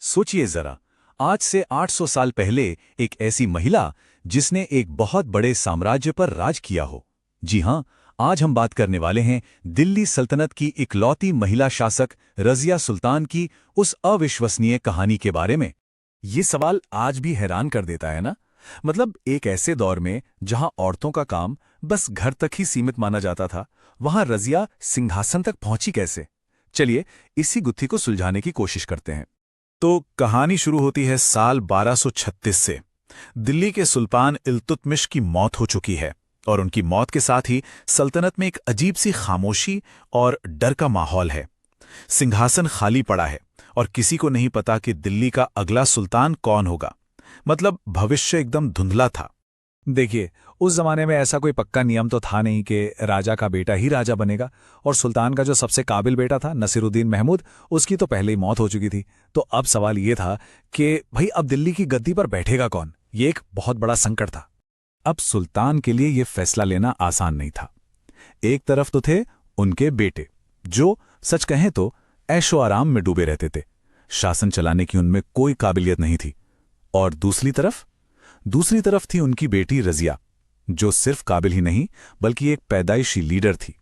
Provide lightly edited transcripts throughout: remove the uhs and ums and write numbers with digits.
सोचिए जरा, आज से 800 साल पहले एक ऐसी महिला जिसने एक बहुत बड़े साम्राज्य पर राज किया हो। जी हां, आज हम बात करने वाले हैं दिल्ली सल्तनत की इकलौती महिला शासक रज़िया सुल्तान की उस अविश्वसनीय कहानी के बारे में। ये सवाल आज भी हैरान कर देता है ना। मतलब एक ऐसे दौर में जहां औरतों का काम बस घर तक ही सीमित माना जाता था, वहां रज़िया सिंहासन तक पहुंची कैसे? चलिए इसी गुत्थी को सुलझाने की कोशिश करते हैं। तो कहानी शुरू होती है साल 1236 से। दिल्ली के सुल्तान इल्तुतमिश की मौत हो चुकी है और उनकी मौत के साथ ही सल्तनत में एक अजीब सी खामोशी और डर का माहौल है। सिंहासन खाली पड़ा है और किसी को नहीं पता कि दिल्ली का अगला सुल्तान कौन होगा। मतलब भविष्य एकदम धुंधला था। देखिए, उस जमाने में ऐसा कोई पक्का नियम तो था नहीं कि राजा का बेटा ही राजा बनेगा। और सुल्तान का जो सबसे काबिल बेटा था नसीरुद्दीन महमूद, उसकी तो पहले ही मौत हो चुकी थी। तो अब सवाल ये था कि भाई अब दिल्ली की गद्दी पर बैठेगा कौन? ये एक बहुत बड़ा संकट था। अब सुल्तान के लिए यह फैसला लेना आसान नहीं था। एक तरफ तो थे उनके बेटे, जो सच कहें तो ऐशो आराम में डूबे रहते थे। शासन चलाने की उनमें कोई काबिलियत नहीं थी। और दूसरी तरफ थी उनकी बेटी रज़िया, जो सिर्फ काबिल ही नहीं बल्कि एक पैदाइशी लीडर थी।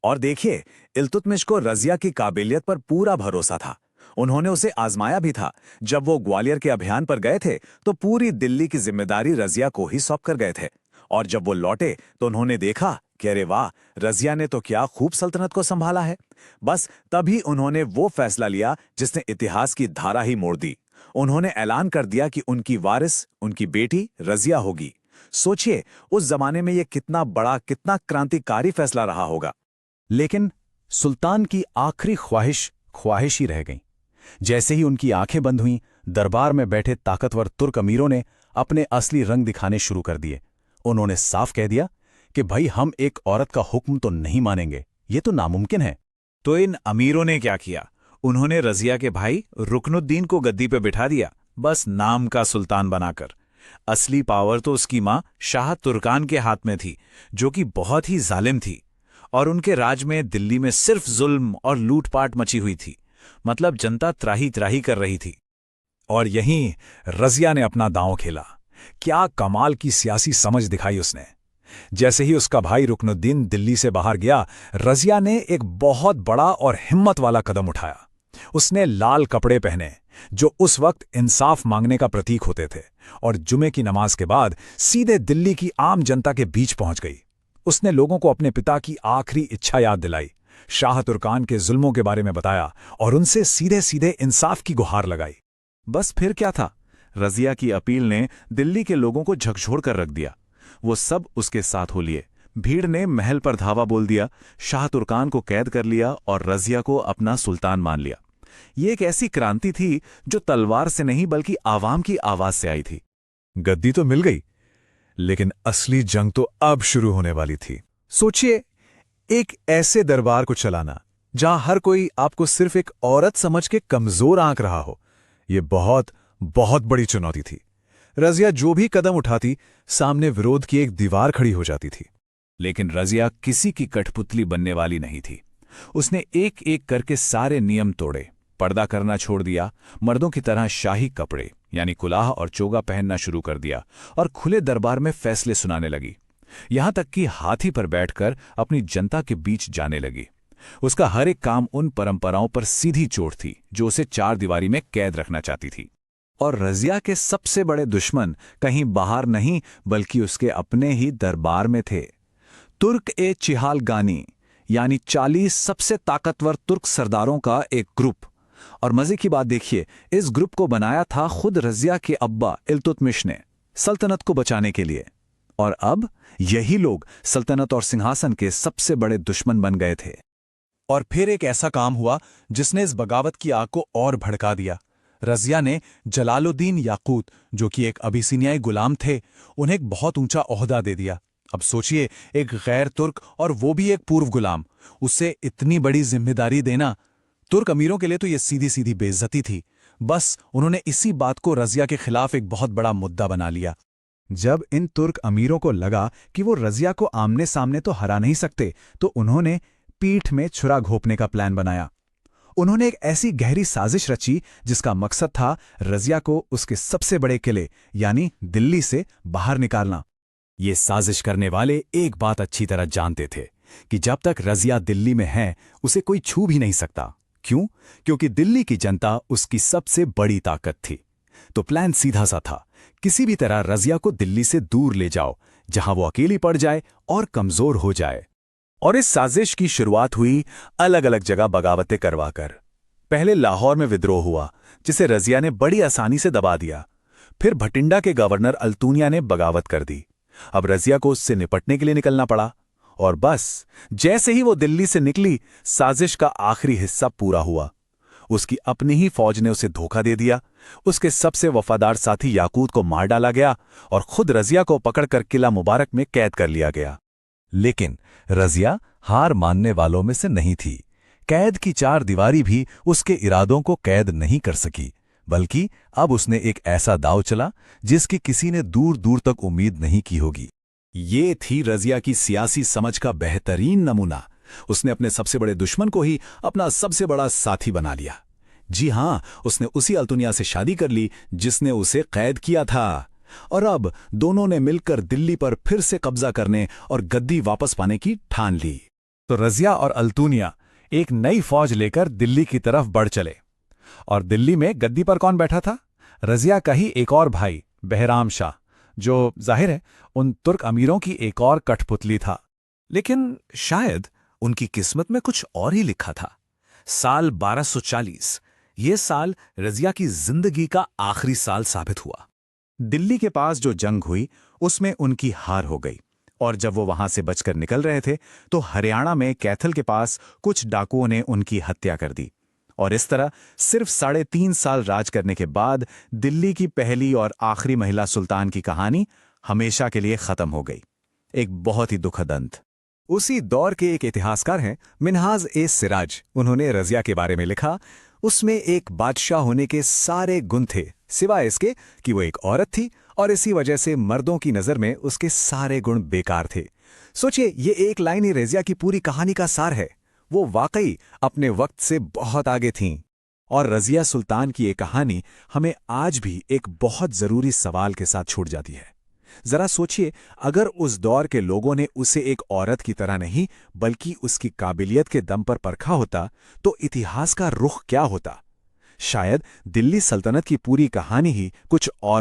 और देखिए, इल्तुतमिश को रज़िया की काबिलियत पर पूरा भरोसा था। उन्होंने उसे आजमाया भी था। जब वो ग्वालियर के अभियान पर गए थे तो पूरी दिल्ली की जिम्मेदारी रज़िया को ही सौंप कर गए थे। और जब वो लौटे तो उन्होंने देखा कि अरे वाह, रज़िया ने तो क्या खूब सल्तनत को संभाला है। बस तभी उन्होंने वो फैसला लिया जिसने इतिहास की धारा ही मोड़ दी। उन्होंने ऐलान कर दिया कि उनकी वारिस उनकी बेटी रज़िया होगी। सोचिए, उस जमाने में यह कितना बड़ा, कितना क्रांतिकारी फैसला रहा होगा। लेकिन सुल्तान की आखिरी ख्वाहिश ही रह गई। जैसे ही उनकी आंखें बंद हुईं, दरबार में बैठे ताकतवर तुर्क अमीरों ने अपने असली रंग दिखाने शुरू कर दिए। उन्होंने साफ कह दिया कि भाई, हम एक औरत का हुक्म तो नहीं मानेंगे, ये तो नामुमकिन है। तो इन अमीरों ने क्या किया? उन्होंने रज़िया के भाई रुकनुद्दीन को गद्दी पे बिठा दिया, बस नाम का सुल्तान बनाकर। असली पावर तो उसकी मां शाह तुर्कान के हाथ में थी, जो कि बहुत ही जालिम थी। और उनके राज में दिल्ली में सिर्फ जुल्म और लूटपाट मची हुई थी। मतलब जनता त्राही त्राही कर रही थी। और यहीं रज़िया ने अपना दांव खेला। क्या कमाल की सियासी समझ दिखाई उसने। जैसे ही उसका भाई रुकनुद्दीन दिल्ली से बाहर गया, रज़िया ने एक बहुत बड़ा और हिम्मत वाला कदम उठाया। उसने लाल कपड़े पहने, जो उस वक्त इंसाफ मांगने का प्रतीक होते थे, और जुमे की नमाज के बाद सीधे दिल्ली की आम जनता के बीच पहुंच गई। उसने लोगों को अपने पिता की आखिरी इच्छा याद दिलाई, शाह तुर्कान के जुल्मों के बारे में बताया और उनसे सीधे सीधे इंसाफ की गुहार लगाई। बस फिर क्या था? रज़िया की अपील ने दिल्ली के लोगों को झकझोर कर रख दिया। वो सब उसके साथ हो लिए। भीड़ ने महल पर धावा बोल दिया, शाह तुर्कान को कैद कर लिया और रज़िया को अपना सुल्तान मान लिया। ये एक ऐसी क्रांति थी जो तलवार से नहीं बल्कि आवाम की आवाज से आई थी। गद्दी तो मिल गई, लेकिन असली जंग तो अब शुरू होने वाली थी। सोचिए, एक ऐसे दरबार को चलाना जहां हर कोई आपको सिर्फ एक औरत समझ के कमजोर आंक रहा हो, यह बहुत बहुत बड़ी चुनौती थी। रज़िया जो भी कदम उठाती, सामने विरोध की एक दीवार खड़ी हो जाती थी। लेकिन रज़िया किसी की कठपुतली बनने वाली नहीं थी। उसने एक एक करके सारे नियम तोड़े, पर्दा करना छोड़ दिया, मर्दों की तरह शाही कपड़े यानी कुलाह और चोगा पहनना शुरू कर दिया और खुले दरबार में फैसले सुनाने लगी। यहां तक कि हाथी पर बैठकर अपनी जनता के बीच जाने लगी। उसका हर एक काम उन परंपराओं पर सीधी चोट थी जो उसे चार दीवारी में कैद रखना चाहती थी। और रज़िया के सबसे बड़े दुश्मन कहीं बाहर नहीं बल्कि उसके अपने ही दरबार में थे। तुर्क-ए-चिहालगानी यानी 40 सबसे ताकतवर तुर्क सरदारों का एक ग्रुप। और मजे की बात देखिए, इस ग्रुप को बनाया था खुद रज़िया के अब्बा इल्तुतमिश ने, सल्तनत को बचाने के लिए। और अब यही लोग सल्तनत और सिंहासन के सबसे बड़े दुश्मन बन गए थे। और फिर एक ऐसा काम हुआ जिसने इस बगावत की आग को और भड़का दिया। रज़िया ने जलालुद्दीन याकूत, जो कि एक अबिसिनियाई गुलाम थे, उन्हें एक बहुत ऊंचा ओहदा दे दिया। अब सोचिए, एक गैर तुर्क और वो भी एक पूर्व गुलाम, उसे इतनी बड़ी जिम्मेदारी देना। तुर्क अमीरों के लिए तो यह सीधी सीधी बेइज्जती थी। बस उन्होंने इसी बात को रज़िया के खिलाफ एक बहुत बड़ा मुद्दा बना लिया। जब इन तुर्क अमीरों को लगा कि वो रज़िया को आमने सामने तो हरा नहीं सकते, तो उन्होंने पीठ में छुरा घोंपने का प्लान बनाया। उन्होंने एक ऐसी गहरी साजिश रची जिसका मकसद था रजिया को उसके सबसे बड़े किले यानी दिल्ली से बाहर निकालना। ये साजिश करने वाले एक बात अच्छी तरह जानते थे कि जब तक रजिया दिल्ली में है उसे कोई छू भी नहीं सकता। क्यों? क्योंकि दिल्ली की जनता उसकी सबसे बड़ी ताकत थी। तो प्लान सीधा सा था, किसी भी तरह रजिया को दिल्ली से दूर ले जाओ, जहां वो अकेली पड़ जाए और कमजोर हो जाए। और इस साजिश की शुरुआत हुई अलग अलग जगह बगावतें करवाकर। पहले लाहौर में विद्रोह हुआ, जिसे रजिया ने बड़ी आसानी से दबा दिया। फिर भटिंडा के गवर्नर अल्तूनिया ने बगावत कर दी। अब रजिया को उससे निपटने के लिए निकलना पड़ा। और बस जैसे ही वो दिल्ली से निकली, साजिश का आखिरी हिस्सा पूरा हुआ। उसकी अपनी ही फौज ने उसे धोखा दे दिया। उसके सबसे वफादार साथी याकूत को मार डाला गया और खुद रजिया को पकड़कर किला मुबारक में कैद कर लिया गया। लेकिन रजिया हार मानने वालों में से नहीं थी। कैद की चार दीवारी भी उसके इरादों को कैद नहीं कर सकी, बल्कि अब उसने एक ऐसा दांव चला जिसकी किसी ने दूर दूर तक उम्मीद नहीं की होगी। ये थी रजिया की सियासी समझ का बेहतरीन नमूना। उसने अपने सबसे बड़े दुश्मन को ही अपना सबसे बड़ा साथी बना लिया। जी हां, उसने उसी अल्तुनिया से शादी कर ली जिसने उसे कैद किया था। और अब दोनों ने मिलकर दिल्ली पर फिर से कब्जा करने और गद्दी वापस पाने की ठान ली। तो रजिया और अल्तुनिया एक नई फौज लेकर दिल्ली की तरफ बढ़ चले। और दिल्ली में गद्दी पर कौन बैठा था? रजिया का ही एक और भाई बहराम शाह, जो जाहिर है उन तुर्क अमीरों की एक और कठपुतली था। लेकिन शायद उनकी किस्मत में कुछ और ही लिखा था। साल 1240, ये साल रजिया की जिंदगी का आखिरी साल साबित हुआ। दिल्ली के पास जो जंग हुई उसमें उनकी हार हो गई, और जब वो वहां से बचकर निकल रहे थे तो हरियाणा में कैथल के पास कुछ डाकुओं ने उनकी हत्या कर दी। और इस तरह सिर्फ 3.5 साल राज करने के बाद दिल्ली की पहली और आखिरी महिला सुल्तान की कहानी हमेशा के लिए खत्म हो गई। एक बहुत ही दुखद अंत। उसी दौर के एक इतिहासकार हैं मिन्हाज-ए-सिराज। उन्होंने रजिया के बारे में लिखा, उसमें एक बादशाह होने के सारे गुण थे, सिवाय इसके कि वो एक औरत थी और इसी वजह से मर्दों की नजर में उसके सारे गुण बेकार थे। सोचिए, ये एक लाइन ही रजिया की पूरी कहानी का सार है। वो वाकई अपने वक्त से बहुत आगे थीं। और रजिया सुल्तान की ये कहानी हमें आज भी एक बहुत जरूरी सवाल के साथ छूट जाती है। जरा सोचिए, अगर उस दौर के लोगों ने उसे एक औरत की तरह नहीं बल्कि उसकी काबिलियत के दम पर परखा होता तो इतिहास का रुख क्या होता? शायद दिल्ली सल्तनत की पूरी कहानी ही कुछ और